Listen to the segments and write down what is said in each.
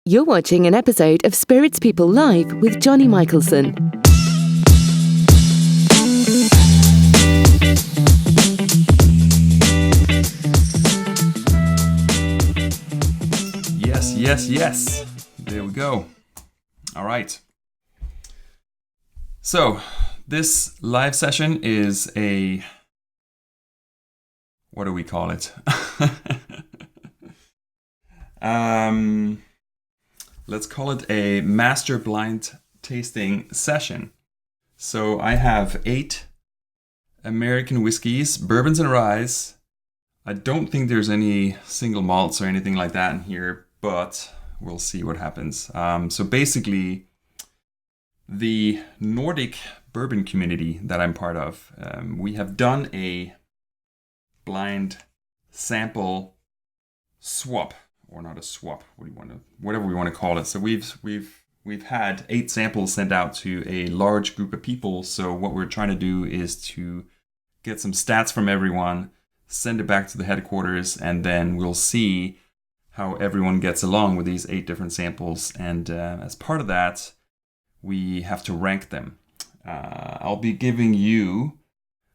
You're watching an episode of Spirits People Live with Johnny Michelson. Yes. There we go. All right. So, this live session is a... what do we call it? Let's call it a master blind tasting session. So I have 8 American whiskeys, bourbons and ryes. I don't think there's any single malts or anything like that in here, but we'll see what happens. So basically, the Nordic bourbon community that I'm part of, we have done a blind sample swap. Or not a swap, whatever we want to call it. So we've had 8 samples sent out to a large group of people. So what we're trying to do is to get some stats from everyone, send it back to the headquarters, and then we'll see how everyone gets along with these 8 different samples. And as part of that, we have to rank them. I'll be giving you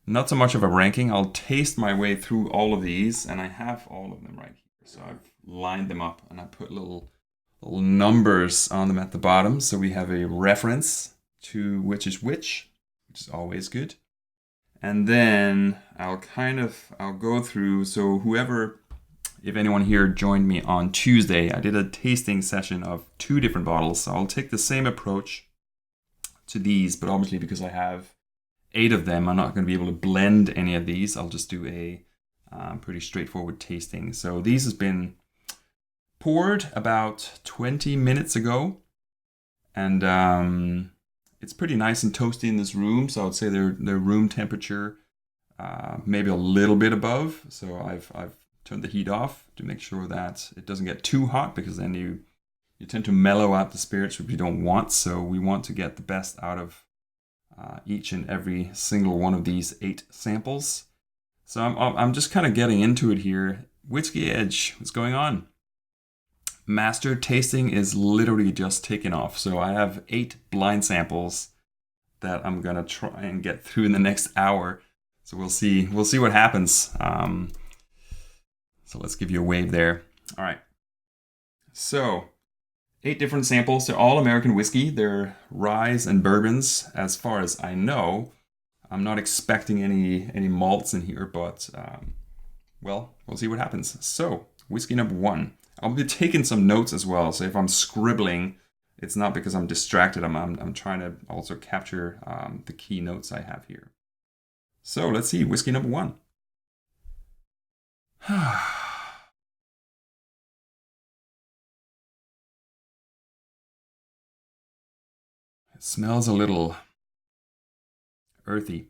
not so much of a ranking. I'll taste my way through all of these, and I have all of them right here. So I've lined them up and I put little numbers on them at the bottom, so we have a reference to which is which is always good. And then I'll go through, so if anyone here joined me on Tuesday, I did a tasting session of 2 different bottles. So I'll take the same approach to these, but obviously because I have 8 of them, I'm not going to be able to blend any of these. I'll just do a pretty straightforward tasting. So these has been poured about 20 minutes ago, and it's pretty nice and toasty in this room. So I would say they're room temperature, maybe a little bit above. So I've turned the heat off to make sure that it doesn't get too hot, because then you tend to mellow out the spirits, which we don't want. So we want to get the best out of each and every single one of these 8 samples. So I'm just kind of getting into it here. Whiskey Edge, what's going on? Master tasting is literally just taking off. So I have 8 blind samples that I'm gonna try and get through in the next hour. So we'll see what happens. So let's give you a wave there. All right. So 8 different samples. They're all American whiskey. They're ryes and bourbons, as far as I know. I'm not expecting any malts in here, but we'll see what happens. So whiskey number 1. I'll be taking some notes as well. So if I'm scribbling, it's not because I'm distracted. I'm trying to also capture the key notes I have here. So let's see, whiskey number 1. It smells a little earthy.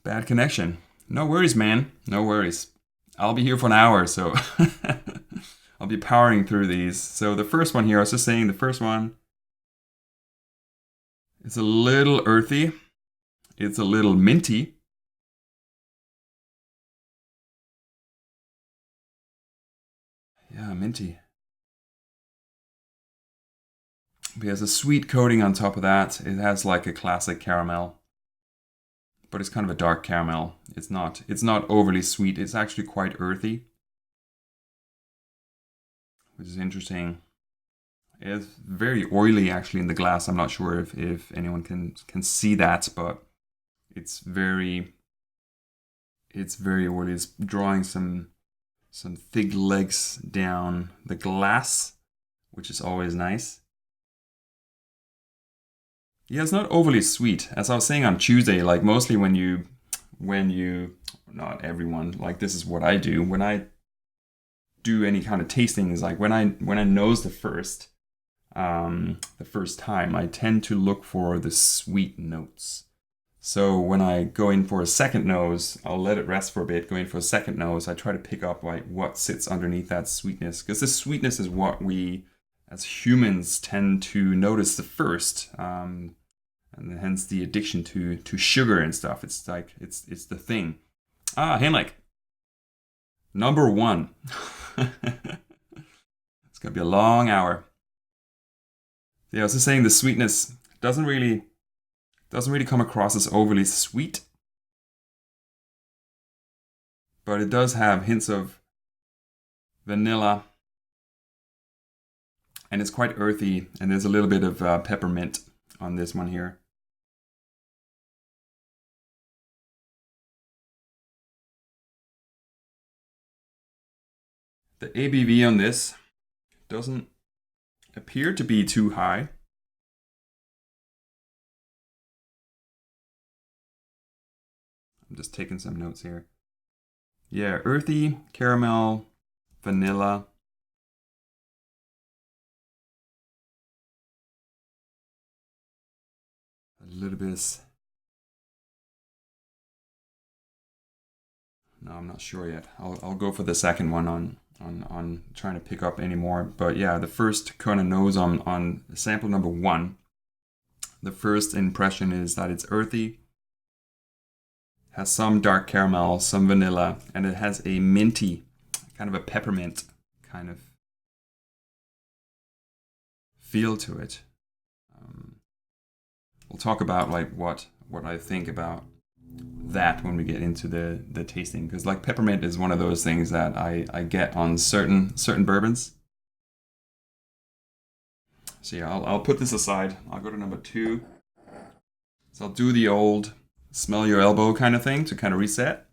Bad connection. No worries, man. No worries. I'll be here for an hour, so I'll be powering through these. So the first one here, I was just saying, the first one, it's a little earthy. It's a little minty. Yeah, minty. It has a sweet coating on top of that. It has like a classic caramel, but it's kind of a dark caramel. It's not overly sweet. It's actually quite earthy, which is interesting. It's very oily actually in the glass. I'm not sure if anyone can see that, but it's very oily. It's drawing some thick legs down the glass, which is always nice. Yeah, it's not overly sweet. As I was saying on Tuesday, like mostly when you, not everyone, like this is what I do. When I do any kind of tasting, is like when I nose the first time, I tend to look for the sweet notes. So when I go in for a second nose, I'll let it rest for a bit. Go in for a second nose, I try to pick up like what sits underneath that sweetness, because the sweetness is what we as humans tend to notice the first. And hence the addiction to sugar and stuff. It's like, it's the thing. Henrik. Number 1. It's going to be a long hour. Yeah, I was just saying the sweetness doesn't really come across as overly sweet. But it does have hints of vanilla. And it's quite earthy. And there's a little bit of peppermint on this one here. The ABV on this doesn't appear to be too high. I'm just taking some notes here. Yeah, earthy, caramel, vanilla. A little bit. No, I'm not sure yet. I'll go for the second one on trying to pick up any more. But yeah, the first kind of nose on sample number 1, the first impression is that it's earthy, has some dark caramel, some vanilla, and it has a minty, kind of a peppermint kind of feel to it. We'll talk about like what I think about that when we get into the tasting, because like peppermint is one of those things that I get on certain bourbons. So yeah, I'll put this aside. I'll go to number 2. So I'll do the old smell your elbow kind of thing to kind of reset.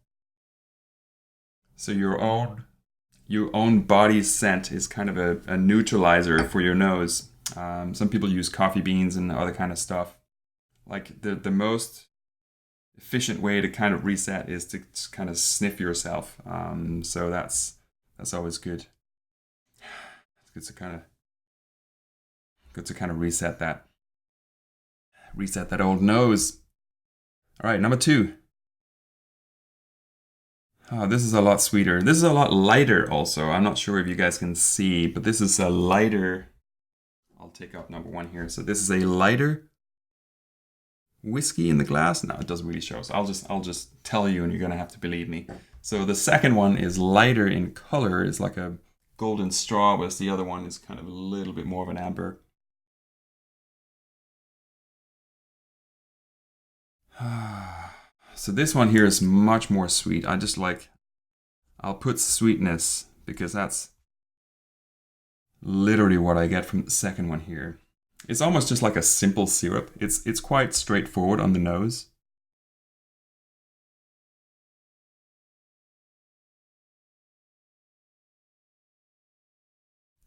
So your own body scent is kind of a neutralizer for your nose. Some people use coffee beans and other kind of stuff. Like the most efficient way to kind of reset is to kind of sniff yourself. So that's always good. It's good to kind of reset that old nose. All right, number 2. Oh, this is a lot sweeter. This is a lot lighter also. I'm not sure if you guys can see, but this is a lighter. I'll take up number 1 here. So this is a lighter whiskey in the glass. No, it doesn't really show. So I'll just tell you and you're going to have to believe me. So the second one is lighter in color. It's like a golden straw, whereas the other one is kind of a little bit more of an amber. So this one here is much more sweet. I'll put sweetness because that's literally what I get from the second one here. It's almost just like a simple syrup. It's quite straightforward on the nose.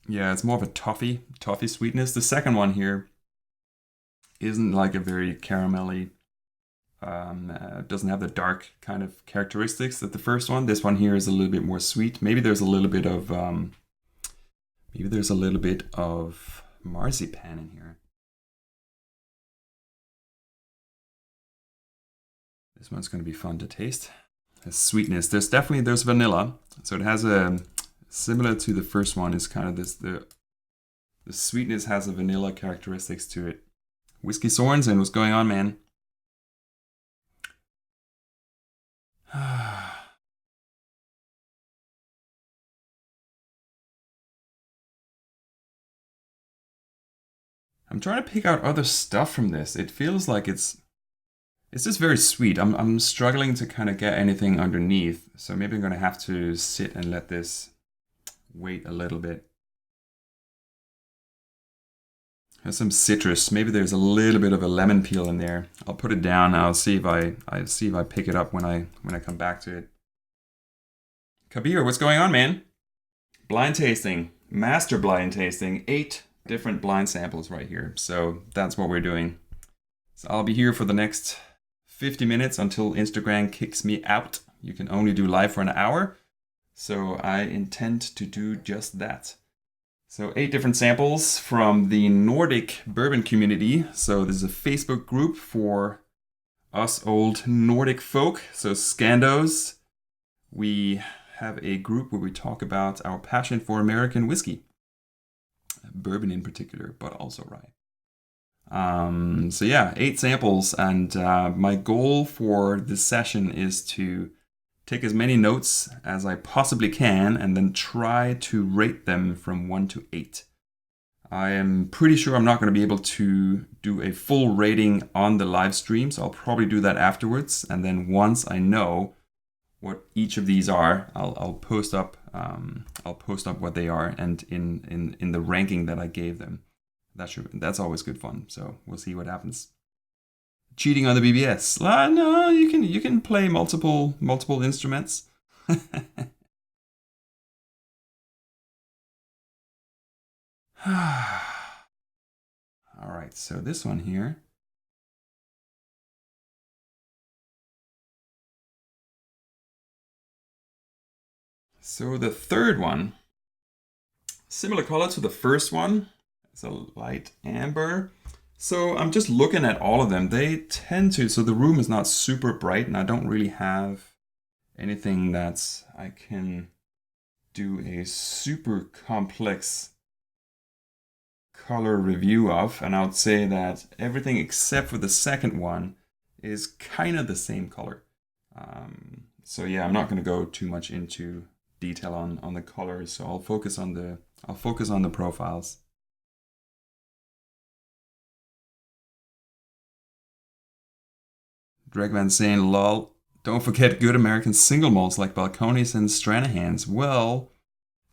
Yeah, it's more of a toffee sweetness. The second one here isn't like a very caramelly, doesn't have the dark kind of characteristics that the first one. This one here is a little bit more sweet. Maybe there's a little bit of marzipan in here. This one's going to be fun to taste. The sweetness. There's vanilla. So it has a similar to the first one. Is kind of this the sweetness has a vanilla characteristics to it. Whiskey Sorensen, what's going on, man? I'm trying to pick out other stuff from this. It feels like it's just very sweet. I'm struggling to kind of get anything underneath. So maybe I'm going to have to sit and let this wait a little bit. There's some citrus. Maybe there's a little bit of a lemon peel in there. I'll put it down. I'll see if I pick it up when I come back to it. Kabir, what's going on, man? Blind tasting, master blind tasting, 8 different blind samples right here. So that's what we're doing. So I'll be here for the next 50 minutes until Instagram kicks me out. You can only do live for an hour. So I intend to do just that. So 8 different samples from the Nordic bourbon community. So this is a Facebook group for us old Nordic folk. So Scandos. We have a group where we talk about our passion for American whiskey. Bourbon in particular, but also rye. So yeah, 8 samples. And my goal for this session is to take as many notes as I possibly can and then try to rate them from 1 to 8. I am pretty sure I'm not going to be able to do a full rating on the live stream, so I'll probably do that afterwards. And then once I know what each of these are, I'll post up. I'll post up what they are and in the ranking that I gave them. That's always good fun. So we'll see what happens. Cheating on the BBS? No, you can play multiple instruments. All right, so this one here. So the third one, similar color to the first one. It's a light amber. So I'm just looking at all of them. They tend to, so the room is not super bright and I don't really have anything that's I can do a super complex color review of. And I would say that everything except for the second one is kind of the same color. So yeah, I'm not going to go too much into detail on the colors. So I'll focus on the profiles. Dregman saying, lol, don't forget good American single malts like Balcones and Stranahan's. Well,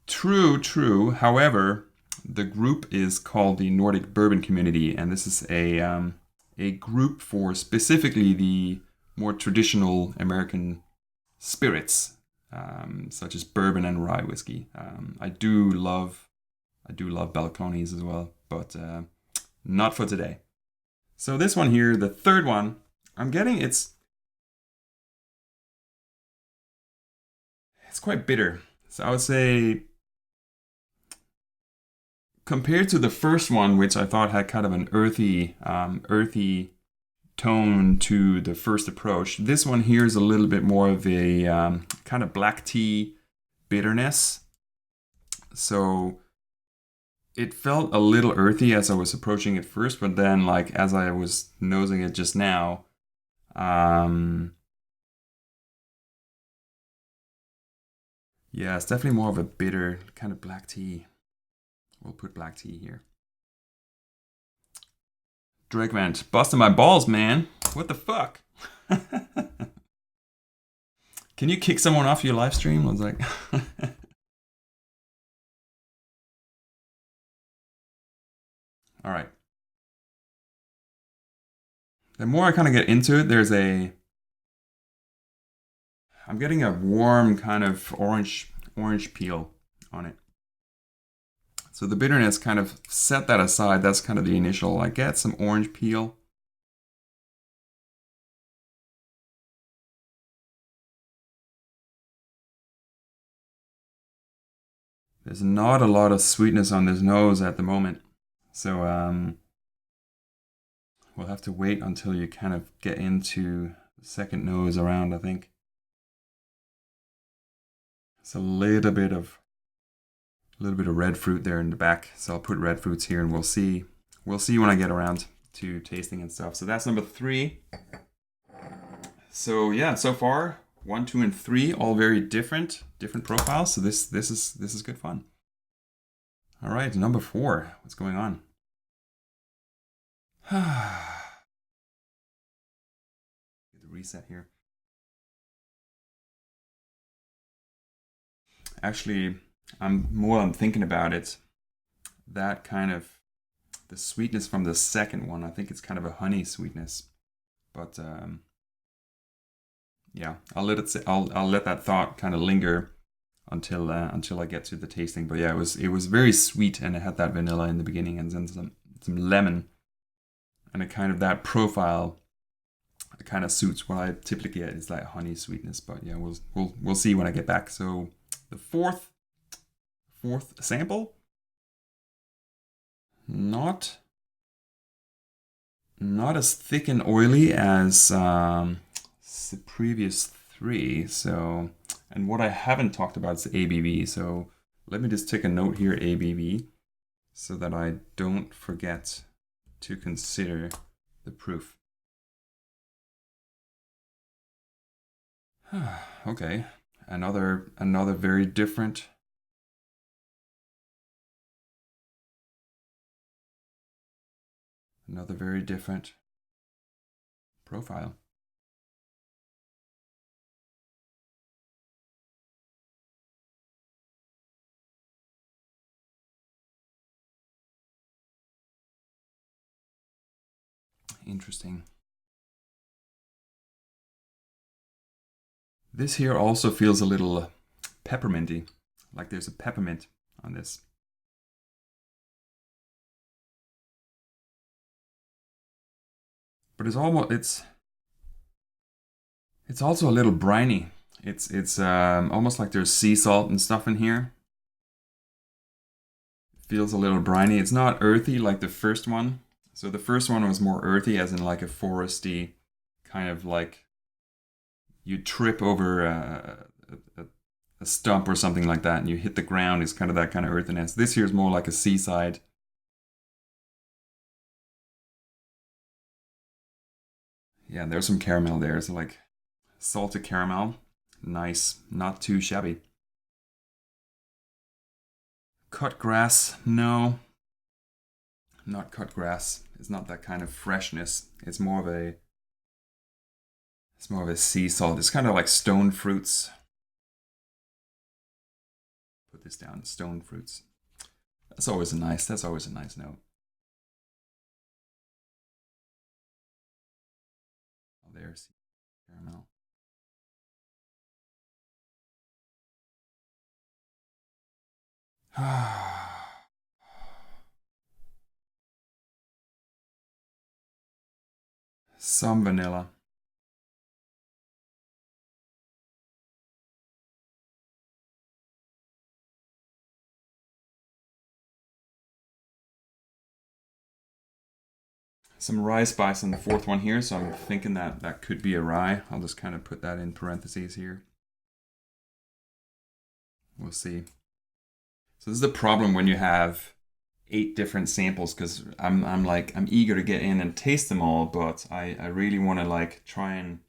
true. However, the group is called the Nordic Bourbon Community, and this is a group for specifically the more traditional American spirits, such as bourbon and rye whiskey. I do love Balcones as well, but not for today. So this one here, the third one, I'm getting it's quite bitter. So I would say compared to the first one, which I thought had kind of an earthy tone to the first approach, this one here is a little bit more of a kind of black tea bitterness. So it felt a little earthy as I was approaching it first, but then like as I was nosing it just now, yeah, it's definitely more of a bitter kind of black tea. We'll put black tea here. Dregman, busting my balls, man. What the fuck? Can you kick someone off your live stream? I was like, all right. The more I kind of get into it, I'm getting a warm kind of orange peel on it. So the bitterness kind of set that aside. That's kind of the initial. I get some orange peel. There's not a lot of sweetness on this nose at the moment. So we'll have to wait until you kind of get into the second nose around, I think. It's a little bit of red fruit there in the back. So I'll put red fruits here and we'll see when I get around to tasting and stuff. So that's number 3. So yeah, so far 1, 2, and 3, all very different profiles. So this is good fun. All right, number 4. What's going on? Get the reset here. Actually, I'm thinking about it. That kind of the sweetness from the second one, I think it's kind of a honey sweetness, but yeah, I'll let that thought kind of linger until I get to the tasting. But yeah, it was very sweet and it had that vanilla in the beginning and then some lemon, and it kind of that profile. It kind of suits what I typically get is that honey sweetness. But yeah, we'll see when I get back. So the fourth sample, not as thick and oily as the previous 3. So, and what I haven't talked about is ABV. So let me just take a note here, ABV, so that I don't forget to consider the proof. Okay, another very different. Another very different profile. Interesting. This here also feels a little pepperminty, like there's a peppermint on this. But it's also a little briny. It's almost like there's sea salt and stuff in here. It feels a little briny. It's not earthy like the first one. So the first one was more earthy, as in like a foresty kind of like you trip over a stump or something like that and you hit the ground. It's kind of that kind of earthiness. This here is more like a seaside. Yeah, there's some caramel there. So like salted caramel. Nice. Not too shabby. Cut grass. No. Not cut grass. It's not that kind of freshness. It's more of a sea salt. It's kind of like stone fruits. Put this down. Stone fruits. That's always a nice note. Oh, there's caramel. Some vanilla. Some rye spice on the fourth one here, so I'm thinking that that could be a rye. I'll just kind of put that in parentheses here. We'll see. So this is the problem when you have 8 different samples, because I'm eager to get in and taste them all, but I really want to like try and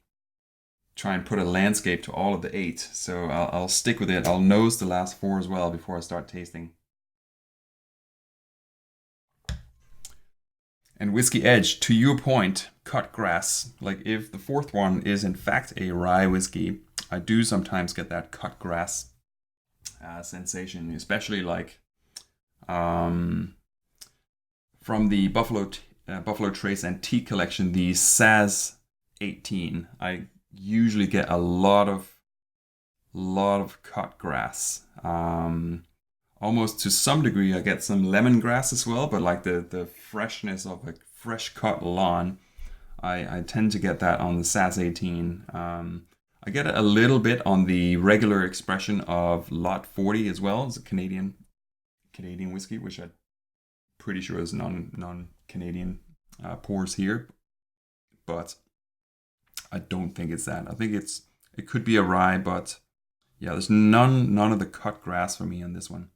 put a landscape to all of the 8. So I'll stick with it. I'll nose the last 4 as well before I start tasting. And Whiskey Edge, to your point, cut grass. Like if the fourth one is in fact a rye whiskey, I do sometimes get that cut grass sensation, especially like from the Buffalo Trace Antique Collection, the Saz 18. I usually get a lot of cut grass. Almost to some degree, I get some lemongrass as well, but like the freshness of a fresh cut lawn, I tend to get that on the Saz 18. I get it a little bit on the regular expression of Lot 40 as well. It's a Canadian whiskey, which I'm pretty sure is non-Canadian pours here, but I don't think it's that. I think it could be a rye, but yeah, there's none of the cut grass for me on this one.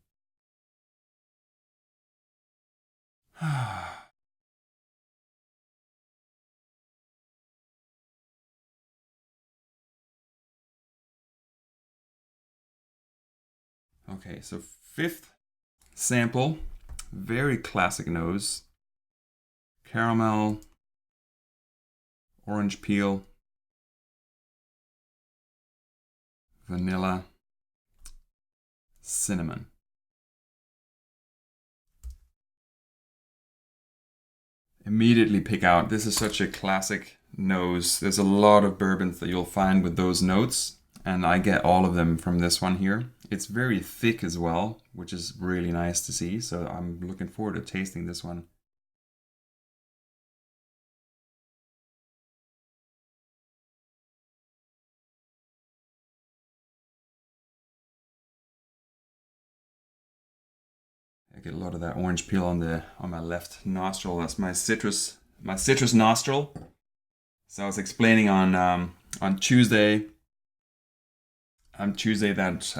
Okay, so 5th sample, very classic nose. Caramel, orange peel, vanilla, cinnamon. Immediately pick out, this is such a classic nose. There's a lot of bourbons that you'll find with those notes, and I get all of them from this one here. It's very thick as well, which is really nice to see, so I'm looking forward to tasting this one. I get a lot of that orange peel on my left nostril. That's my citrus nostril. So I was explaining on Tuesday that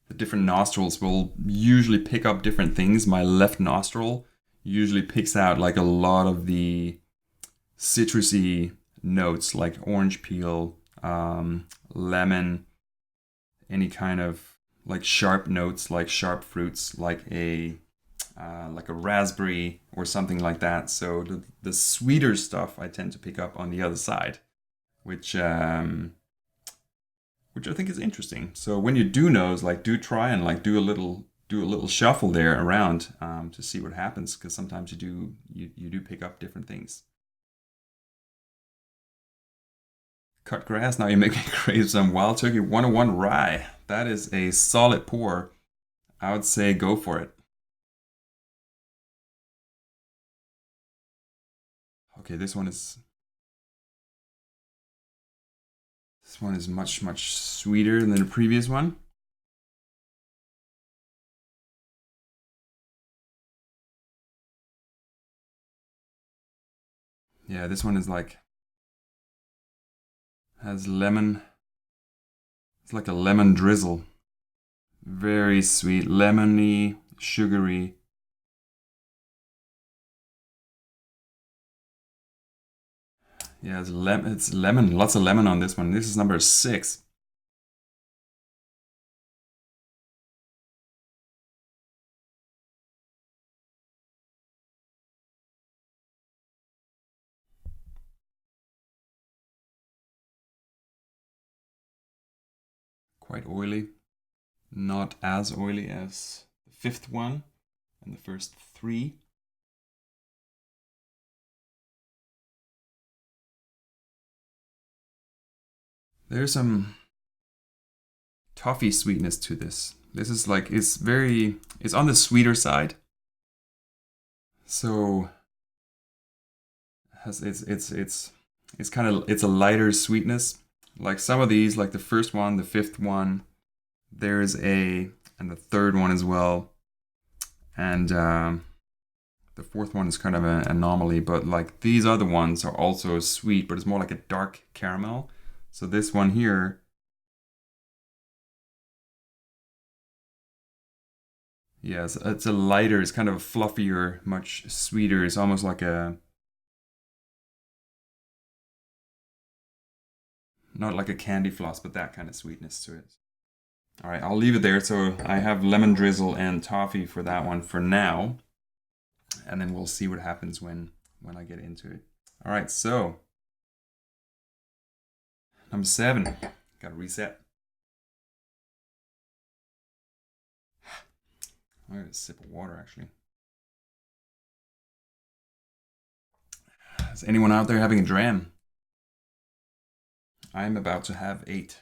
the different nostrils will usually pick up different things. My left nostril usually picks out like a lot of the citrusy notes, like orange peel, lemon, any kind of like sharp notes, like sharp fruits, like a raspberry or something like that. So the sweeter stuff I tend to pick up on the other side, which I think is interesting. So when you do nose, like do try and like do a little shuffle there around to see what happens, because sometimes you do pick up different things. Cut grass. Now you make me crave some Wild Turkey 101 rye. That is a solid pour. I would say go for it. Okay, this one is much sweeter than the previous one. Yeah, this one is like has lemon. It's like a lemon drizzle. Very sweet, lemony, sugary. Yeah, it's lemon, lots of lemon on this one. This is number 6. Quite oily. Not as oily as the 5th one and the first 3. There's some toffee sweetness to this. This is like it's on the sweeter side. So it's kind of it's a lighter sweetness. Like some of these, like the first one, the 5th one, and the 3rd one as well, and the 4th one is kind of an anomaly. But like these other ones are also sweet, but it's more like a dark caramel. So this one here, yes, it's a lighter, it's kind of fluffier, much sweeter. It's almost like not like a candy floss, but that kind of sweetness to it. All right, I'll leave it there. So I have lemon drizzle and toffee for that one for now, and then we'll see what happens when I get into it. All right, so number 7, got to reset. I'm gonna sip of water actually. Is anyone out there having a dram? I'm about to have 8.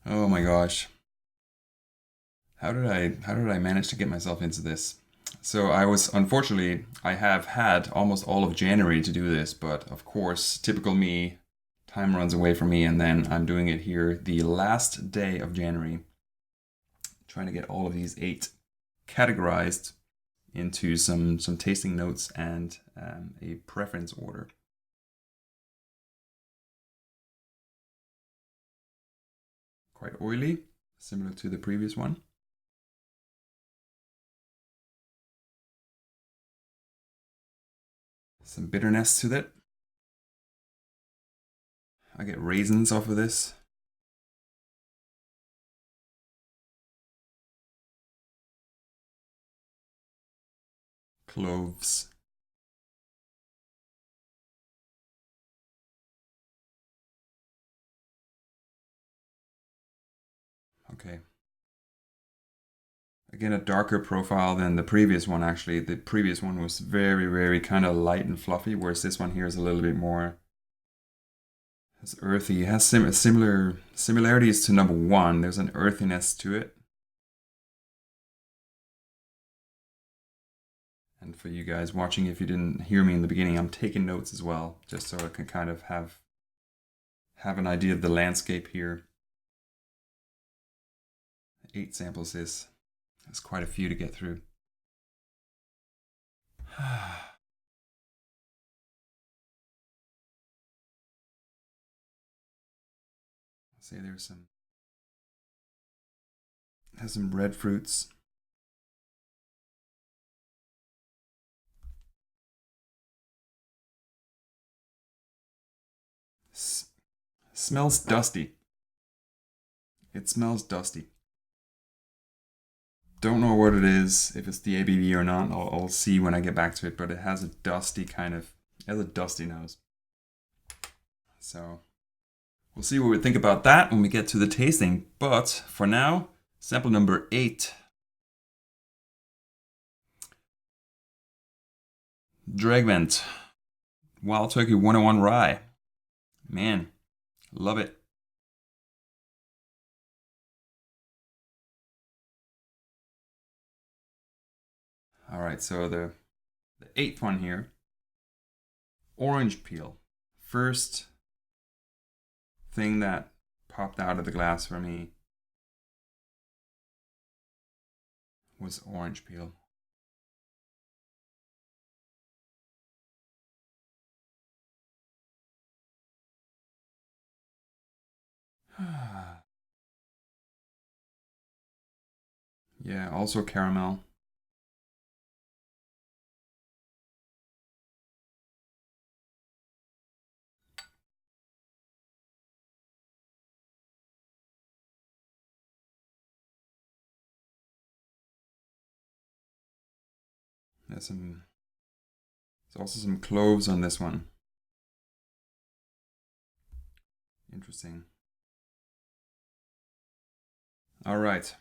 Oh my gosh. How did I manage to get myself into this? So unfortunately, I have had almost all of January to do this, but of course, typical me, time runs away from me, and then I'm doing it here the last day of January, trying to get all of these 8 categorized into some tasting notes and a preference order. Quite oily, similar to the previous one. Some bitterness to that. I get raisins off of this. Cloves. Okay. Again, a darker profile than the previous one, actually. The previous one was very, very kind of light and fluffy, whereas this one here is a little bit more it's earthy. It has similarities to number 1. There's an earthiness to it. And for you guys watching, if you didn't hear me in the beginning, I'm taking notes as well, just so I can kind of have an idea of the landscape here. 8 samples is quite a few to get through. Say there's some red fruits. Smells dusty. It smells dusty. Don't know what it is, if it's the ABV or not. I'll see when I get back to it, but it has a dusty nose. So we'll see what we think about that when we get to the tasting. But for now, sample number 8. Dragvent Wild Turkey 101 Rye. Man, love it. All right, so the 8th one here. Orange peel. First thing that popped out of the glass for me was orange peel. Yeah, also caramel. There's also some cloves on this one. Interesting. All right.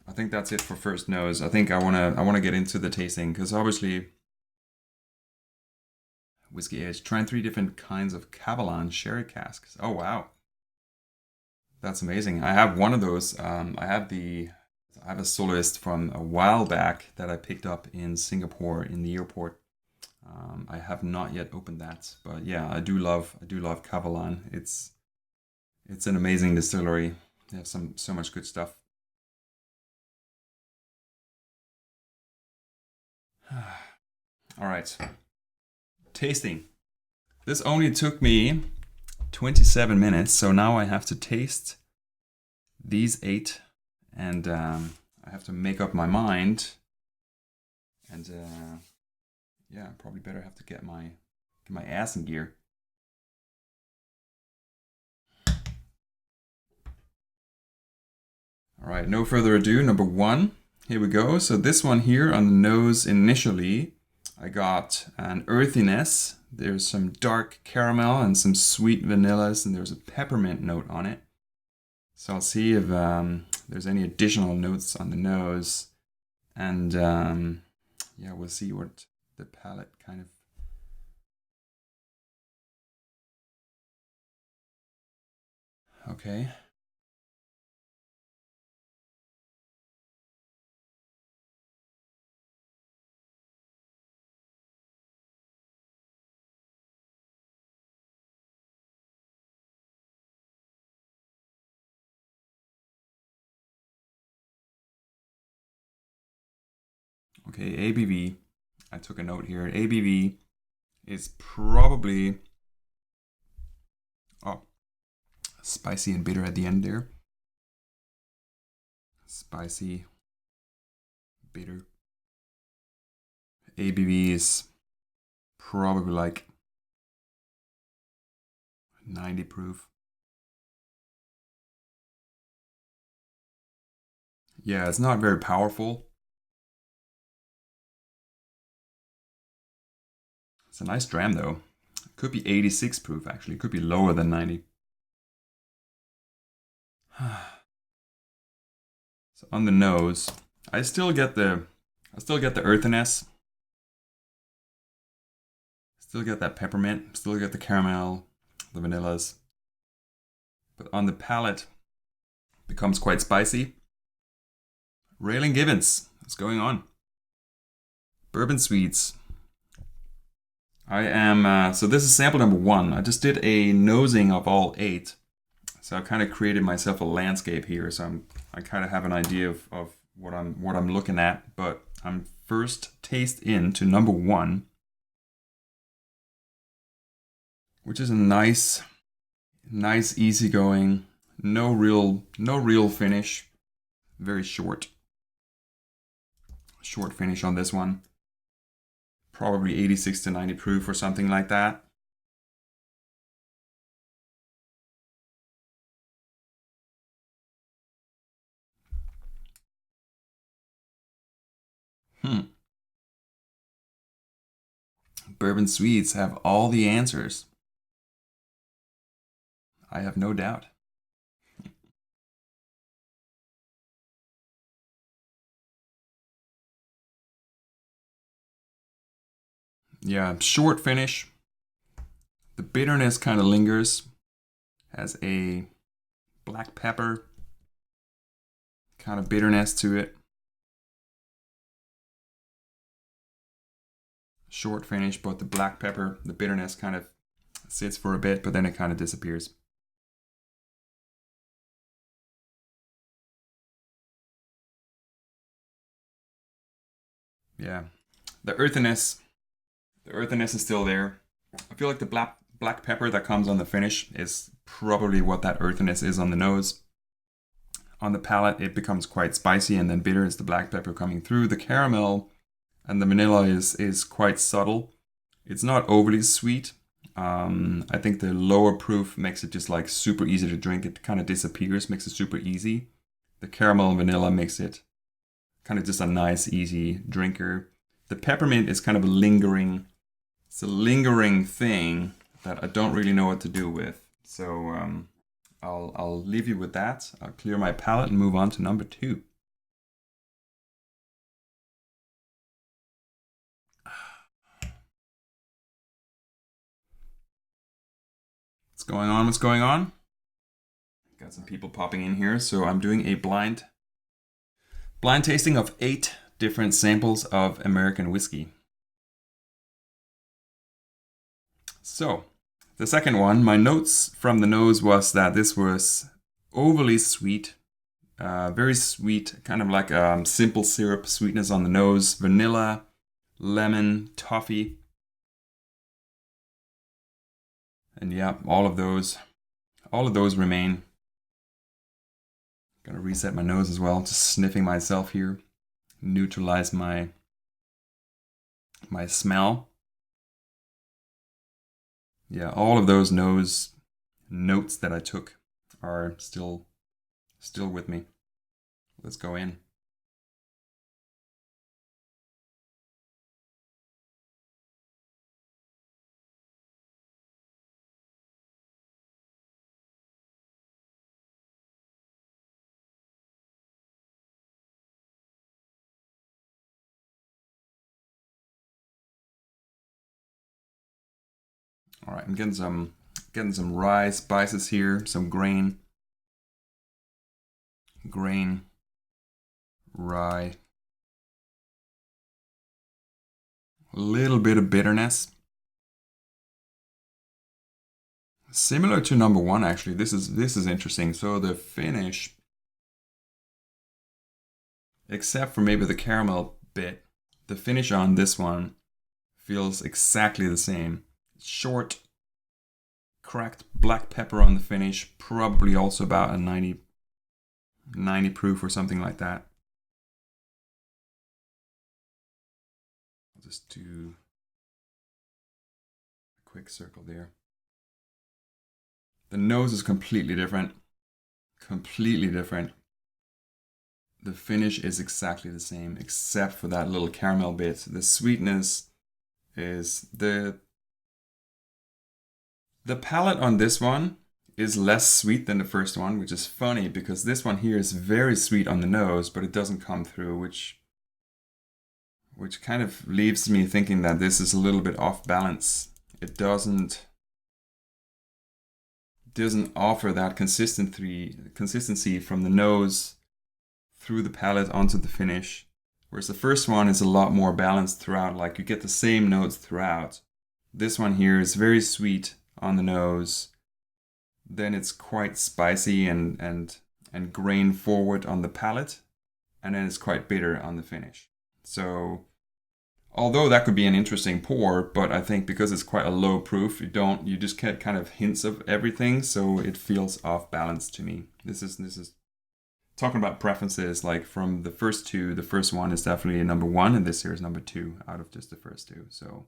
I think that's it for first nose. I think I wanna get into the tasting, because obviously whiskey aged. Trying 3 different kinds of Kavalan sherry casks. Oh wow, that's amazing. I have one of those. I have a soloist from a while back that I picked up in Singapore in the airport. I have not yet opened that, but yeah, I do love Kavalan. It's an amazing distillery. They have so much good stuff. All right, tasting. This only took me 27 minutes, so now I have to taste these 8, and I have to make up my mind. And yeah, probably better have to get my ass in gear. All right, no further ado, number 1. Here we go. So this one here on the nose initially, I got an earthiness. There's some dark caramel and some sweet vanillas, and there's a peppermint note on it. So I'll see if there's any additional notes on the nose. And yeah, we'll see what the palate kind of... Okay. Okay, ABV. I took a note here. ABV is probably... Oh, spicy and bitter at the end there. Spicy, bitter. ABV is probably like 90 proof. Yeah, it's not very powerful. It's a nice dram though. It could be 86 proof actually. It could be lower than 90. So on the nose, I still get the earthiness. Still get that peppermint. Still get the caramel, the vanillas. But on the palate, it becomes quite spicy. Railing Givens, what's going on? Bourbon sweets. I am, so this is sample number 1. I just did a nosing of all 8. So I kind of created myself a landscape here. So I kind of have an idea of what I'm looking at. But I'm first taste into number 1, which is a nice easygoing, no real finish, very short finish on this one. Probably 86 to 90 proof or something like that. Hmm. Bourbon Swedes have all the answers. I have no doubt. Yeah, short finish. The bitterness kind of lingers. Has a black pepper kind of bitterness to it. Short finish, but the black pepper, the bitterness kind of sits for a bit, but then it kind of disappears. Yeah, the earthiness is still there. I feel like the black pepper that comes on the finish is probably what that earthiness is on the nose. On the palate, it becomes quite spicy and then bitter is the black pepper coming through. The caramel and the vanilla is quite subtle. It's not overly sweet. I think the lower proof makes it just like super easy to drink. It kind of disappears, makes it super easy. The caramel and vanilla makes it kind of just a nice, easy drinker. The peppermint is kind of it's a lingering thing that I don't really know what to do with. So I'll leave you with that. I'll clear my palate and move on to number 2. What's going on? What's going on? Got some people popping in here. So I'm doing a blind tasting of 8 different samples of American whiskey. So the second one, my notes from the nose was that this was overly sweet, very sweet, kind of like simple syrup sweetness on the nose, vanilla, lemon, toffee. And yeah, all of those remain. Gotta reset my nose as well, just sniffing myself here, neutralize my smell. Yeah, all of those notes that I took are still with me. Let's go in. All right, I'm getting some rye spices here, some grain, rye, a little bit of bitterness. Similar to number 1, actually. This is interesting. So the finish, except for maybe the caramel bit, the finish on this one feels exactly the same. Short, cracked black pepper on the finish, probably also about a 90 proof or something like that. I'll just do a quick circle there. The nose is completely different. Completely different. The finish is exactly the same, except for that little caramel bit. The sweetness is the palate on this one is less sweet than the first one, which is funny because this one here is very sweet on the nose, but it doesn't come through, which kind of leaves me thinking that this is a little bit off balance. It doesn't offer that consistency from the nose through the palate onto the finish, whereas the first one is a lot more balanced throughout. Like you get the same notes throughout. This one here is very sweet on the nose, then it's quite spicy and grain forward on the palate, and then it's quite bitter on the finish. So although that could be an interesting pour, but I think because it's quite a low proof, you just get kind of hints of everything, so it feels off balance to me. This is talking about preferences. Like from the first 2, the first one is definitely a number 1, and this here is number 2 out of just the first 2. So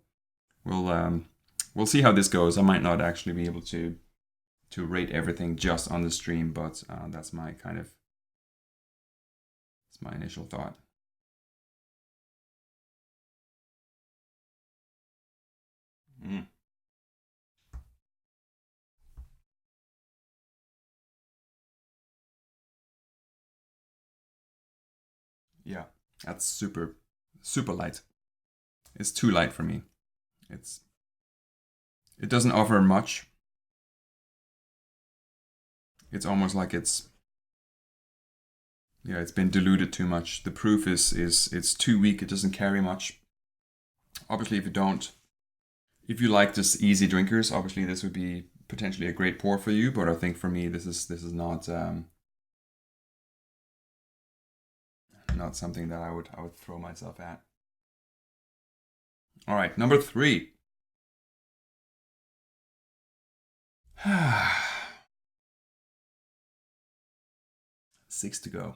we'll see how this goes. I might not actually be able to rate everything just on the stream, but that's my initial thought. Mm. Yeah, that's super, super light. It's too light for me. It's it doesn't offer much. It's almost like it's been diluted too much. The proof is it's too weak. It doesn't carry much. Obviously, if you like just easy drinkers, obviously this would be potentially a great pour for you. But I think for me, this is not something that I would throw myself at. All right, number 3. 6 to go.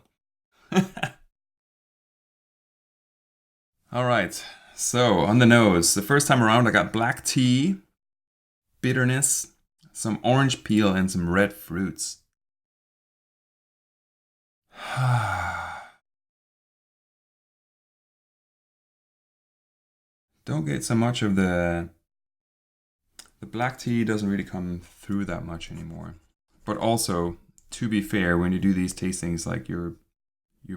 All right. So on the nose, the first time around, I got black tea, bitterness, some orange peel, and some red fruits. Don't get so much of the black tea doesn't really come through that much anymore. But also, to be fair, when you do these tastings, like your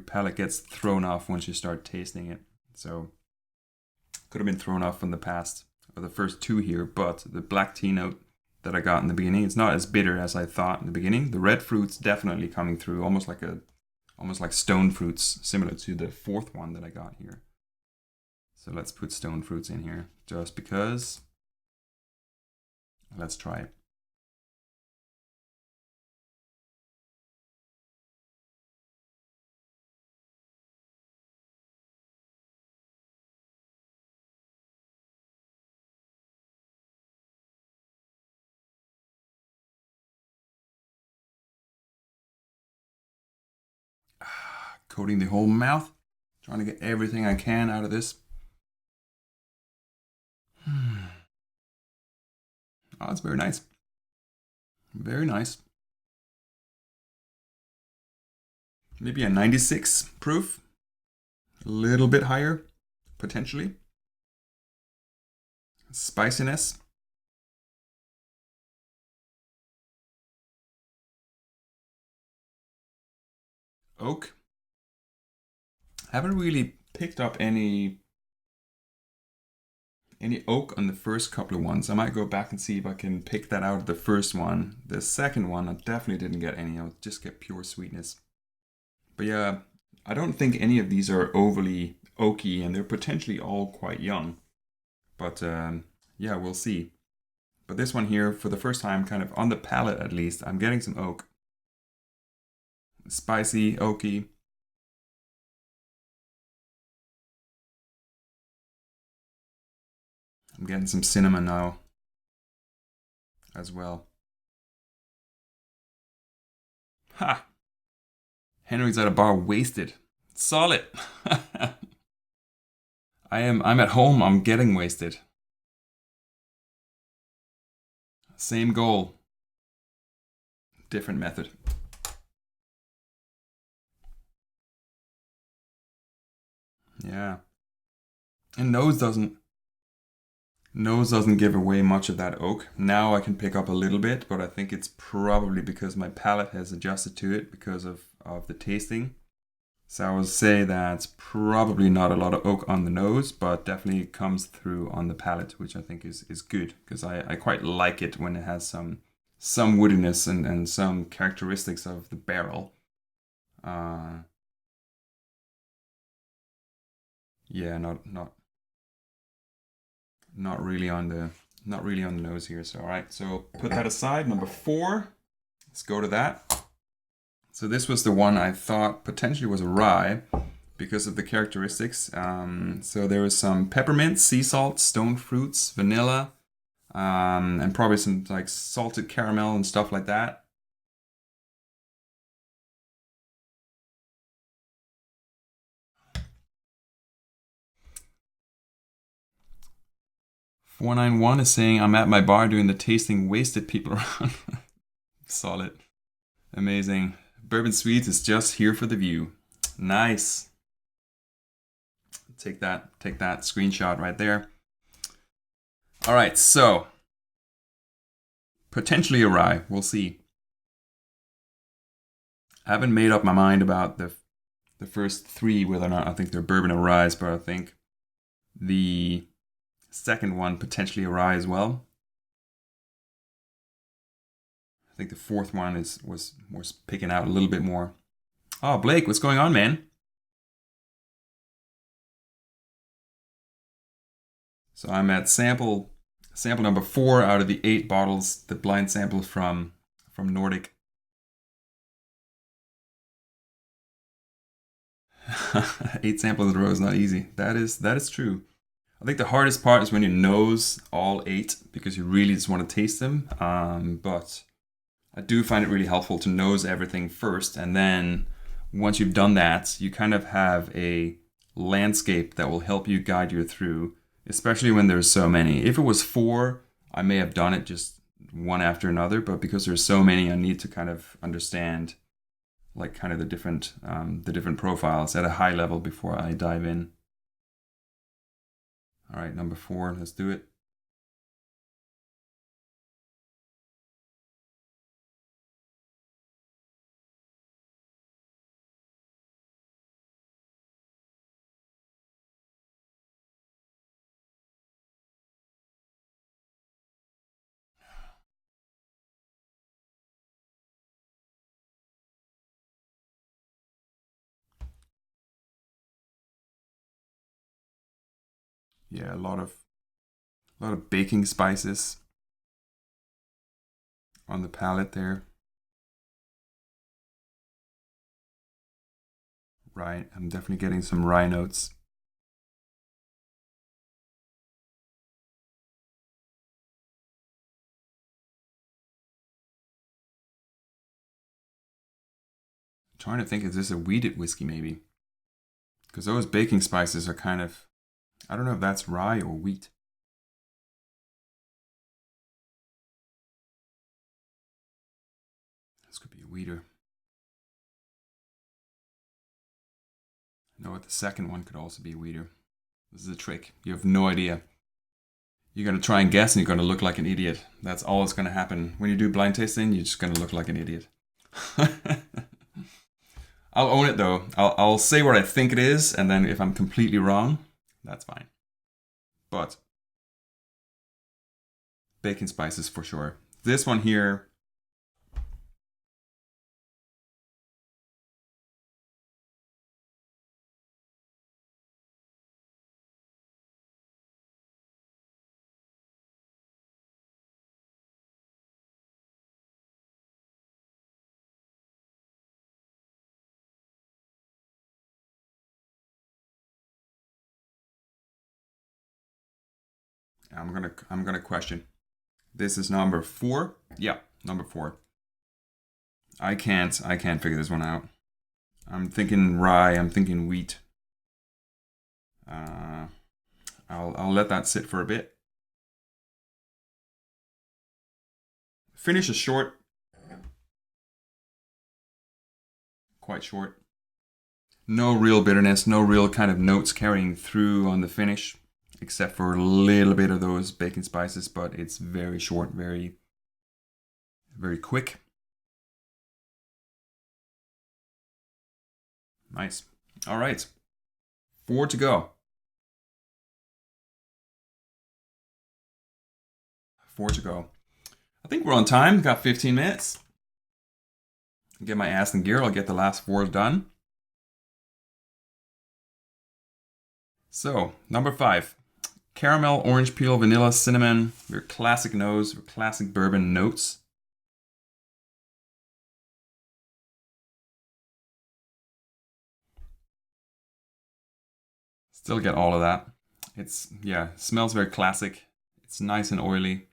palate gets thrown off once you start tasting it. So could have been thrown off from the past or the first 2 here, but the black tea note that I got in the beginning, it's not as bitter as I thought in the beginning. The red fruits definitely coming through, almost like stone fruits, similar to the 4th one that I got here. So let's put stone fruits in here just because. Let's try it. Coating the whole mouth, trying to get everything I can out of this. Oh, it's very nice. Very nice. Maybe a 96 proof. A little bit higher, potentially. Spiciness. Oak. Haven't really picked up any oak on the first couple of ones. I might go back and see if I can pick that out of the first one. The second one, I definitely didn't get any. I'll just get pure sweetness. But yeah, I don't think any of these are overly oaky, and they're potentially all quite young. But yeah, we'll see. But this one here, for the first time, kind of on the palate at least, I'm getting some oak. Spicy, oaky. I'm getting some cinnamon now as well. Ha! Henry's at a bar wasted. Solid. I'm at home, I'm getting wasted. Same goal. Different method. Yeah. And nose doesn't give away much of that oak. Now I can pick up a little bit, but I think it's probably because my palate has adjusted to it because of the tasting. So I would say that's probably not a lot of oak on the nose, but definitely comes through on the palate, which I think is good because I quite like it when it has some woodiness and some characteristics of the barrel. Yeah, not really on the nose here. So all right, so put that aside. Number 4, let's go to that. So this was the one I thought potentially was a rye because of the characteristics. So there was some peppermint, sea salt, stone fruits, vanilla, and probably some like salted caramel and stuff like that. 491 is saying I'm at my bar doing the tasting, wasted people around. Solid. Amazing. Bourbon Sweets is just here for the view. Nice. Take that screenshot right there. All right, so potentially a rye. We'll see. I haven't made up my mind about the first three, whether or not I think they're bourbon or rye, but I think the second one potentially a rye as well. I think the fourth one was picking out a little bit more. Oh, Blake, what's going on, man? So I'm at sample number 4 out of the 8 bottles, the blind sample from Nordic. 8 samples in a row is not easy. That is true. I think the hardest part is when you nose all 8 because you really just want to taste them. But I do find it really helpful to nose everything first, and then once you've done that, you kind of have a landscape that will help you guide you through, especially when there's so many. If it was 4, I may have done it just one after another, but because there's so many, I need to kind of understand like kind of the different profiles at a high level before I dive in. All right, number 4, let's do it. Yeah, a lot of baking spices on the palate there. Right, I'm definitely getting some rye notes. I'm trying to think, is this a wheated whiskey maybe? Because those baking spices are kind of, I don't know if that's rye or wheat. This could be a wheater. I know what the second one could also be a wheater. This is a trick. You have no idea. You're going to try and guess and you're going to look like an idiot. That's all that's going to happen. When you do blind tasting, you're just going to look like an idiot. I'll own it though. I'll say what I think it is, and then if I'm completely wrong, that's fine. But baking spices for sure. This one here, I'm gonna question. This is number 4. Yeah, number 4. I can't figure this one out. I'm thinking rye. I'm thinking wheat. Uh, I'll let that sit for a bit. Finish is short, quite short. No real bitterness, no real kind of notes carrying through on the finish, except for a little bit of those baking spices, but it's very short, very, very quick. Nice. All right. 4 to go. 4 to go. I think we're on time. Got 15 minutes. Get my ass in gear. I'll get the last 4 done. So, number 5. Caramel, orange peel, vanilla, cinnamon. Your classic nose, your classic bourbon notes. Still get all of that. It's, yeah, smells very classic. It's nice and oily.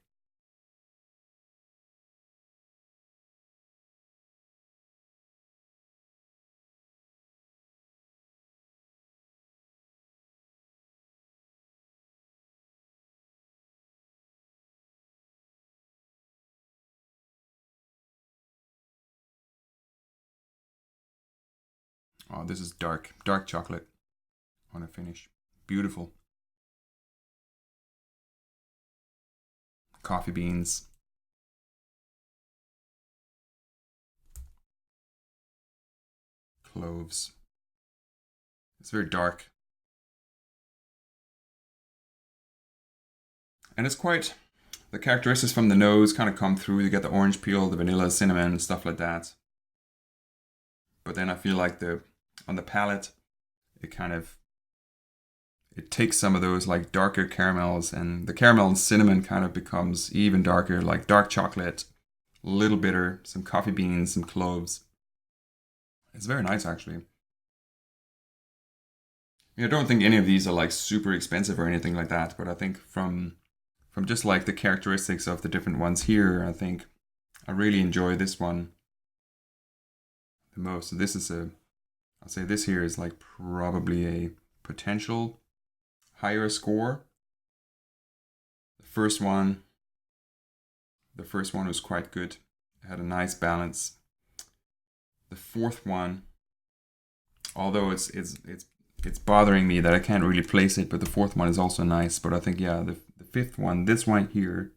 Oh, this is dark, dark chocolate on a finish. Beautiful. coffee beans. Cloves. It's very dark. And it's quite, the characteristics from the nose kind of come through. You get the orange peel, the vanilla, cinnamon, stuff like that. But then I feel like on the palate, it takes some of those like darker caramels, and the caramel and cinnamon kind of becomes even darker, like dark chocolate, a little bitter, some coffee beans, some cloves. It's very nice, actually. I don't think any of these are like super expensive or anything like that, but I think from just like the characteristics of the different ones here, I think I really enjoy this one the most. So this is I'll say this here is like probably a potential higher score. The first one was quite good. It had a nice balance. The fourth one, although it's bothering me that I can't really place it, but the fourth one is also nice. But I think, yeah, the fifth one, this one here,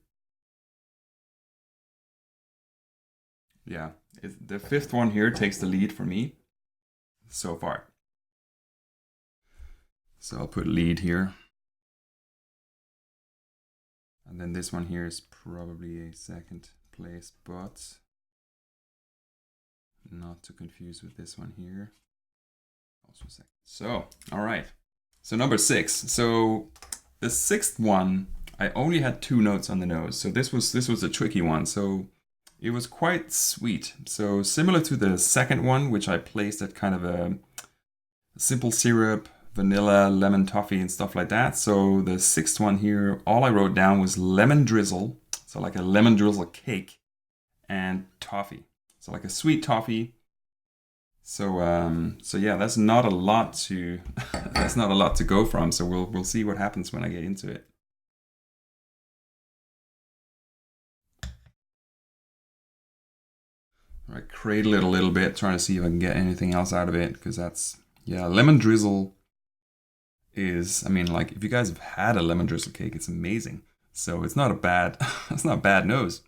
yeah, the fifth one here takes the lead for me so far. So I'll put lead here. And then this one here is probably a second place, but not to confuse with this one here. Also second. So, all right. So number 6. So the sixth one, I only had 2 notes on the nose. So this was a tricky one. So it was quite sweet. So similar to the second one, which I placed at kind of a simple syrup, vanilla, lemon toffee and stuff like that. So the sixth one here, all I wrote down was lemon drizzle. So like a lemon drizzle cake and toffee. So like a sweet toffee. So yeah, that's not a lot to go from. So we'll see what happens when I get into it. All right, cradle it a little bit, trying to see if I can get anything else out of it, because that's, yeah, lemon drizzle is, I mean, like, if you guys have had a lemon drizzle cake, it's amazing. So it's not a bad it's not a bad nose.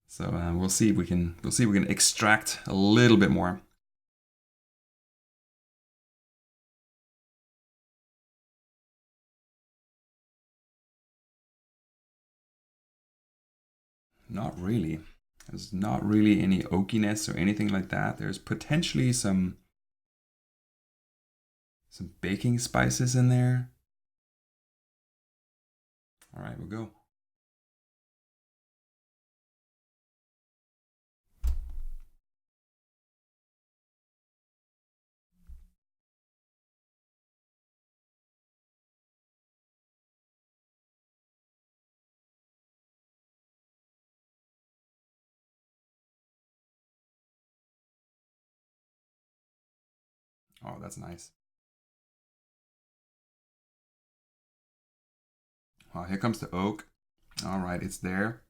So we'll see if we can extract a little bit more. Not really. There's not really any oakiness or anything like that. There's potentially some baking spices in there. All right, we'll go. Oh, that's nice. Oh, here comes the oak. All right, it's there.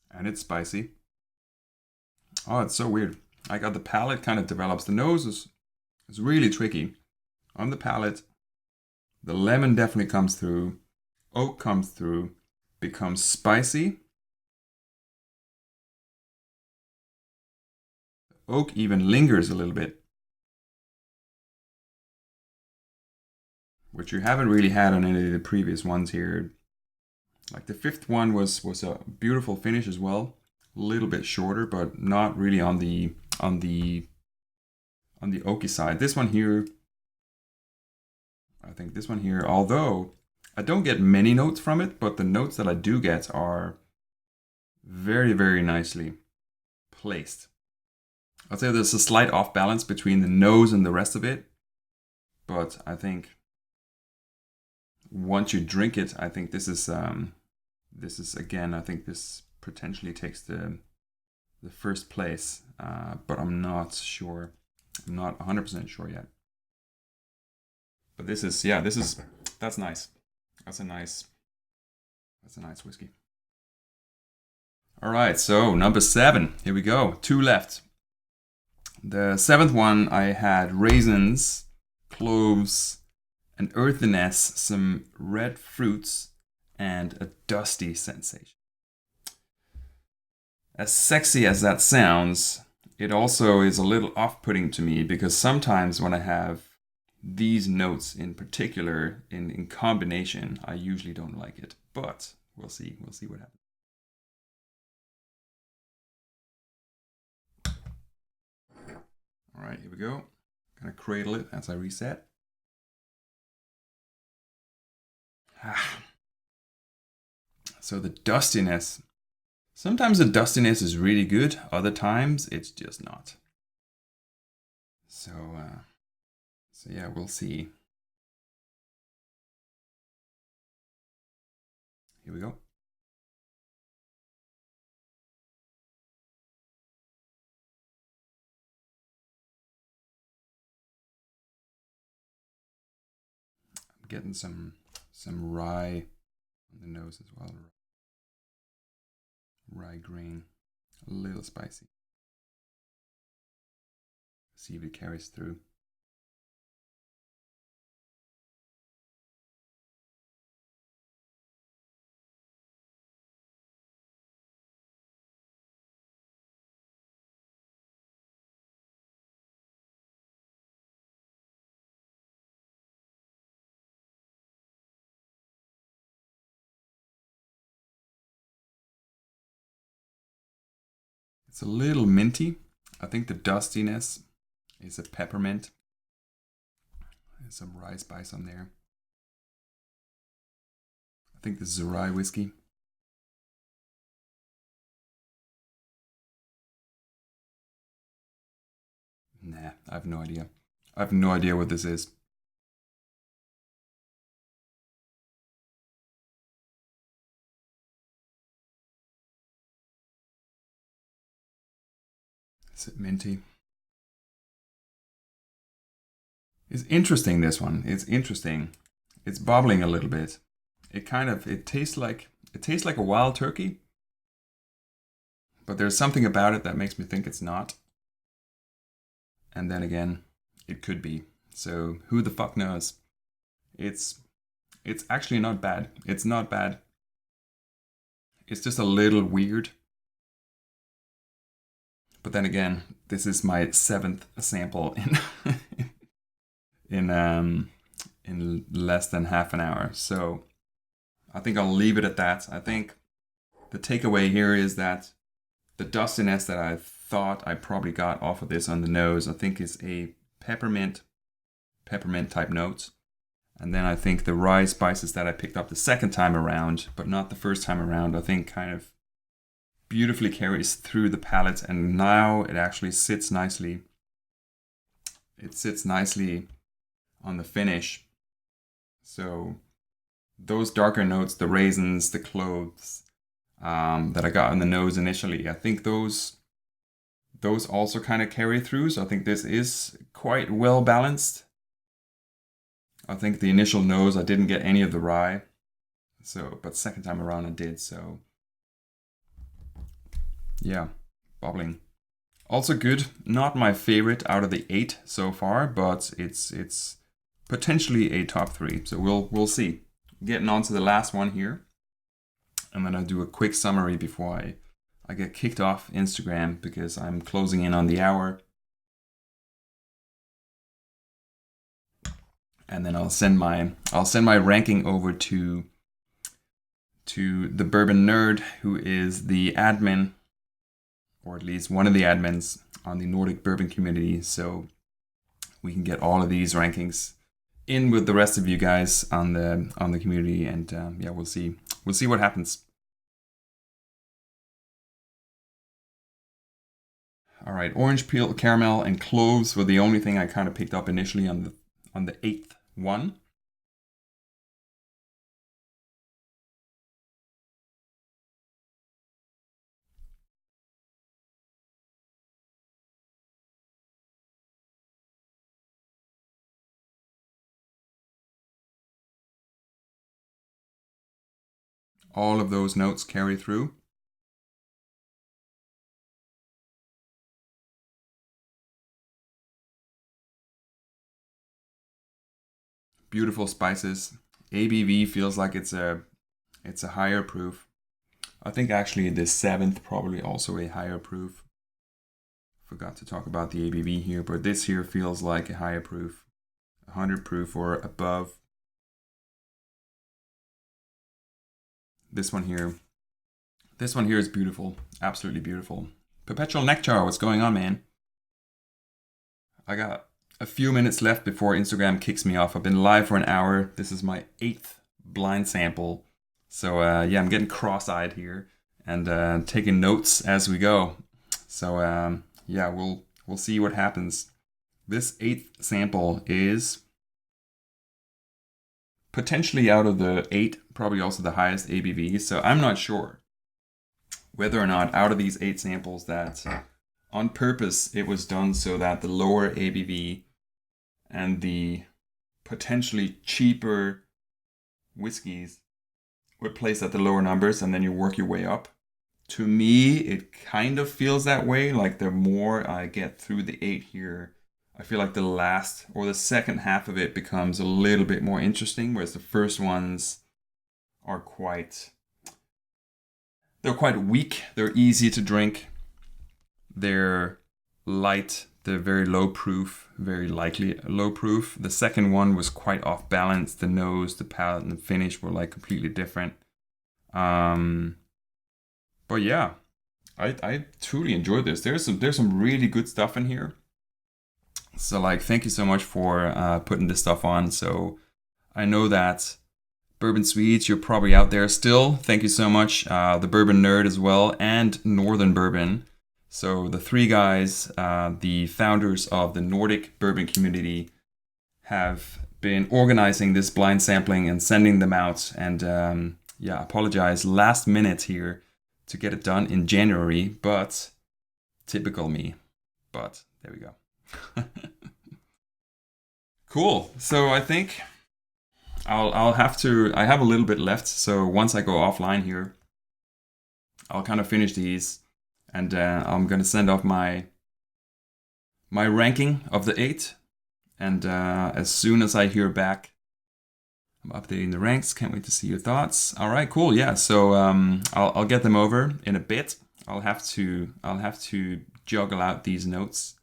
And it's spicy. Oh, it's so weird. I got the palate kind of develops. The nose is really tricky. On the palate, the lemon definitely comes through. Oak comes through, becomes spicy. Oak even lingers a little bit, which you haven't really had on any of the previous ones here. Like the fifth one was a beautiful finish as well, a little bit shorter, but not really on the oaky side. This one here, I think this one here, although I don't get many notes from it, but the notes that I do get are very, very nicely placed. I'd say there's a slight off balance between the nose and the rest of it, but I think once you drink it, I think this is again, I think this potentially takes the first place, but I'm not sure. I'm not 100% sure yet. But this is, yeah, that's nice. That's a nice whiskey. All right, so number 7. Here we go. 2 left. The seventh one, I had raisins, cloves, an earthiness, some red fruits, and a dusty sensation. As sexy as that sounds, it also is a little off-putting to me because sometimes when I have these notes in particular in combination, I usually don't like it. But we'll see. We'll see what happens. All right, here we go. Gonna cradle it as I reset. So the dustiness. Sometimes the dustiness is really good. Other times it's just not. So yeah, we'll see. Here we go. I'm getting some rye on the nose as well. Rye grain, a little spicy. See if it carries through. It's a little minty. I think the dustiness is a peppermint. There's some rye spice on there. I think this is a rye whiskey. Nah, I have no idea. I have no idea what this is. Is it minty? It's interesting, this one. It's interesting. It's bubbling a little bit. It tastes like a wild turkey. But there's something about it that makes me think it's not. And then again, it could be. So who the fuck knows? It's actually not bad. It's not bad. It's just a little weird. But then again, this is my 7th sample in less than half an hour. So I think I'll leave it at that. I think the takeaway here is that the dustiness that I thought I probably got off of this on the nose, I think is a peppermint type notes. And then I think the rye spices that I picked up the second time around, but not the first time around, I think kind of beautifully carries through the palate, and now it actually sits nicely. It sits nicely on the finish. So those darker notes, the raisins, the cloves that I got on the nose initially, I think those also kind of carry through. So I think this is quite well balanced. I think the initial nose, I didn't get any of the rye. But second time around I did. So yeah, bubbling. Also good. Not my favorite out of the 8 so far, but it's potentially a top 3. So we'll see. Getting on to the last one here. And then I'll do a quick summary before I get kicked off Instagram because I'm closing in on the hour. And then I'll send my ranking over to the Bourbon Nerd, who is the admin, or at least one of the admins on the Nordic Bourbon community, so we can get all of these rankings in with the rest of you guys on the community, and yeah, we'll see what happens. All right, orange peel, caramel, and cloves were the only thing I kind of picked up initially on the 8th one. All of those notes carry through. Beautiful spices. ABV feels like it's a higher proof. I think actually the 7th probably also a higher proof. Forgot to talk about the ABV here, but this here feels like a higher proof. 100 proof or above. This one here is beautiful. Absolutely beautiful. Perpetual Nectar, what's going on, man? I got a few minutes left before Instagram kicks me off. I've been live for an hour. This is my 8th blind sample. So yeah, I'm getting cross-eyed here and taking notes as we go. So yeah, we'll see what happens. This 8th sample is potentially out of the 8, probably also the highest ABV. So I'm not sure whether or not out of these 8 samples that on purpose it was done so that the lower ABV and the potentially cheaper whiskeys were placed at the lower numbers and then you work your way up. To me, it kind of feels that way. Like the more I get through the 8 here, I feel like the last or the second half of it becomes a little bit more interesting, whereas the first ones are quite weak. They're easy to drink. They're light. They're very low proof, very likely low proof. The second one was quite off balance. The nose, the palate, and the finish were like completely different. But yeah, I truly enjoyed this. There's some really good stuff in here. So like, thank you so much for putting this stuff on. So I know that Bourbon Swedes, you're probably out there still. Thank you so much. The Bourbon Nerd as well, and Northern Bourbon. So the 3 guys, the founders of the Nordic bourbon community, have been organizing this blind sampling and sending them out. And yeah, apologize last minute here to get it done in January, but typical me. But there we go. Cool. So I think I have a little bit left. So once I go offline here, I'll kind of finish these, and I'm gonna send off my ranking of the 8. And as soon as I hear back, I'm updating the ranks. Can't wait to see your thoughts. All right, cool. Yeah. So I'll get them over in a bit. I'll have to juggle out these notes.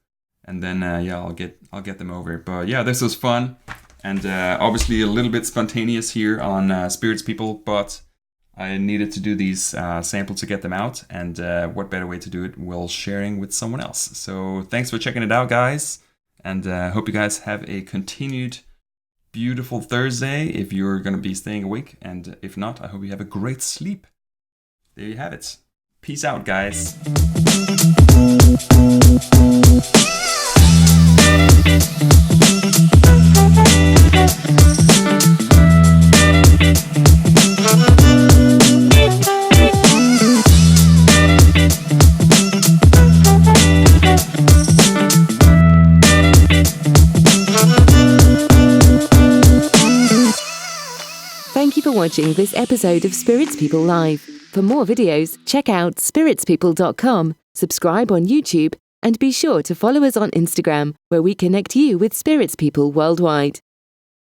And then, yeah, I'll get them over. But yeah, this was fun. And obviously a little bit spontaneous here on Spirits People. But I needed to do these samples to get them out. And what better way to do it while sharing with someone else. So thanks for checking it out, guys. And hope you guys have a continued beautiful Thursday if you're going to be staying awake. And if not, I hope you have a great sleep. There you have it. Peace out, guys. Thank you for watching this episode of Spirits People Live. For more videos, check out spiritspeople.com, subscribe on YouTube, and be sure to follow us on Instagram, where we connect you with spirits people worldwide.